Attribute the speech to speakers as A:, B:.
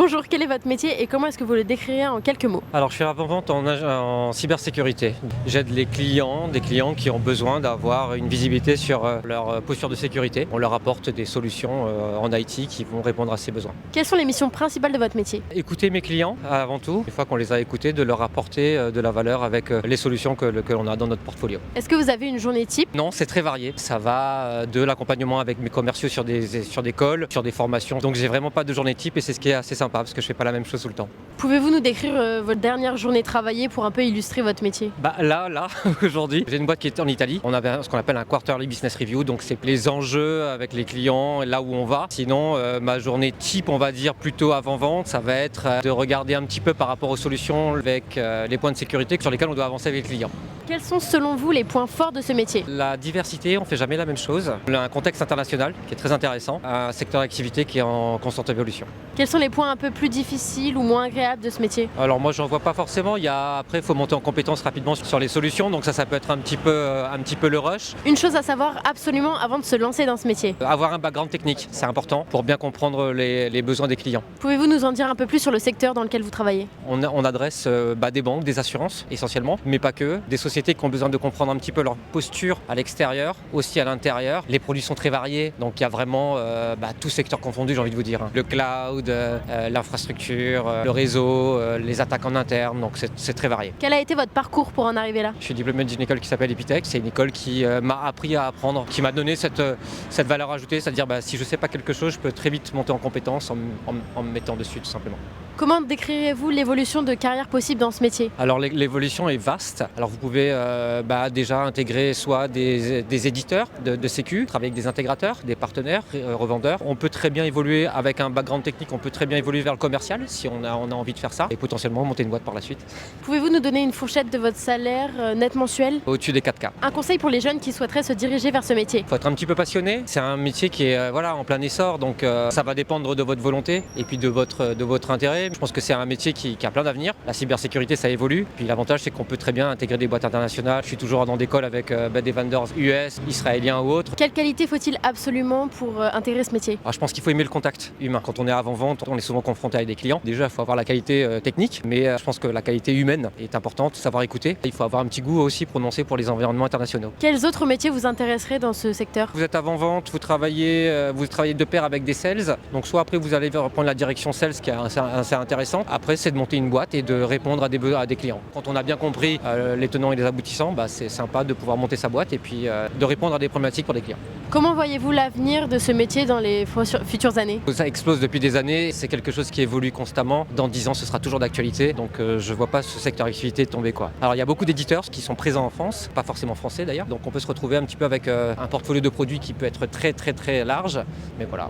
A: Bonjour, quel est votre métier et comment est-ce que vous le décririez en quelques mots?
B: Alors, je suis avant-vente en cybersécurité. J'aide des clients qui ont besoin d'avoir une visibilité sur leur posture de sécurité. On leur apporte des solutions en IT qui vont répondre à ces besoins.
A: Quelles sont les missions principales de votre métier?
B: Écouter mes clients avant tout. Une fois qu'on les a écoutés, de leur apporter de la valeur avec les solutions que l'on a dans notre portfolio.
A: Est-ce que vous avez une journée type?
B: Non, c'est très varié. Ça va de l'accompagnement avec mes commerciaux sur des calls, sur des formations. Donc j'ai vraiment pas de journée type et c'est ce qui est assez sympa parce que je fais pas la même chose tout le temps.
A: Pouvez-vous nous décrire votre dernière journée travaillée pour un peu illustrer votre métier?
B: Là, aujourd'hui, j'ai une boîte qui est en Italie. On avait ce qu'on appelle un quarterly business review, donc c'est les enjeux avec les clients, là où on va. Sinon, ma journée type, on va dire plutôt avant-vente, ça va être de regarder un petit peu par rapport aux solutions avec les points de sécurité sur lesquels on doit avancer avec les clients.
A: Quels sont selon vous les points forts de ce métier?
B: La diversité, on ne fait jamais la même chose. On a un contexte international qui est très intéressant, un secteur d'activité qui est en constante évolution.
A: Quels sont les points un peu plus difficiles ou moins agréables de ce métier?
B: Alors moi, j'en vois pas forcément. Après, il faut monter en compétence rapidement sur les solutions, donc ça peut être un petit peu le rush.
A: Une chose à savoir absolument avant de se lancer dans ce métier.
B: Avoir un background technique, c'est important pour bien comprendre les besoins des clients.
A: Pouvez-vous nous en dire un peu plus sur le secteur dans lequel vous travaillez?
B: On adresse des banques, des assurances essentiellement, mais pas que, des sociétés qui ont besoin de comprendre un petit peu leur posture à l'extérieur, aussi à l'intérieur. Les produits sont très variés, donc il y a vraiment tout secteur confondu, j'ai envie de vous dire. Le cloud, l'infrastructure, le réseau, les attaques en interne, donc c'est très varié.
A: Quel a été votre parcours pour en arriver là?
B: Je suis diplômé d'une école qui s'appelle Epitech. C'est une école qui m'a appris à apprendre, qui m'a donné cette valeur ajoutée, c'est-à-dire si je ne sais pas quelque chose, je peux très vite monter en compétence en me mettant dessus tout simplement.
A: Comment décririez-vous l'évolution de carrière possible dans ce métier?
B: Alors l'évolution est vaste. Alors vous pouvez déjà intégrer soit des éditeurs de sécu, travailler avec des intégrateurs, des partenaires, revendeurs. On peut très bien évoluer avec un background technique, on peut très bien évoluer vers le commercial si on a envie de faire ça et potentiellement monter une boîte par la suite.
A: Pouvez-vous nous donner une fourchette de votre salaire net mensuel?
B: Au-dessus des 4K.
A: Un conseil pour les jeunes qui souhaiteraient se diriger vers ce métier?
B: Il faut être un petit peu passionné. C'est un métier qui est en plein essor, donc ça va dépendre de votre volonté et puis de votre intérêt. Je pense que c'est un métier qui a plein d'avenir. La cybersécurité, ça évolue. Puis l'avantage, c'est qu'on peut très bien intégrer des boîtes internationales. Je suis toujours dans des calls avec des vendors US, israéliens ou autres.
A: Quelle qualité faut-il absolument pour intégrer ce métier?
B: Je pense qu'il faut aimer le contact humain. Quand on est avant-vente, on est souvent confronté avec des clients. Déjà, il faut avoir la qualité technique, mais je pense que la qualité humaine est importante, savoir écouter. Il faut avoir un petit goût aussi prononcé pour les environnements internationaux.
A: Quels autres métiers vous intéresseraient dans ce secteur?
B: Vous êtes avant-vente, vous travaillez de pair avec des sales. Donc soit après, vous allez reprendre la direction sales, qui est assez intéressant. Après, c'est de monter une boîte et de répondre à des clients. Quand on a bien compris les tenants et les aboutissants, c'est sympa de pouvoir monter sa boîte et puis de répondre à des problématiques pour des clients.
A: Comment voyez-vous l'avenir de ce métier dans les futures années?
B: Ça explose depuis des années, c'est quelque chose qui évolue constamment. Dans 10 ans, ce sera toujours d'actualité, donc je ne vois pas ce secteur d'activité tomber. Alors il y a beaucoup d'éditeurs qui sont présents en France, pas forcément français d'ailleurs, donc on peut se retrouver un petit peu avec un portfolio de produits qui peut être très très très large, mais voilà.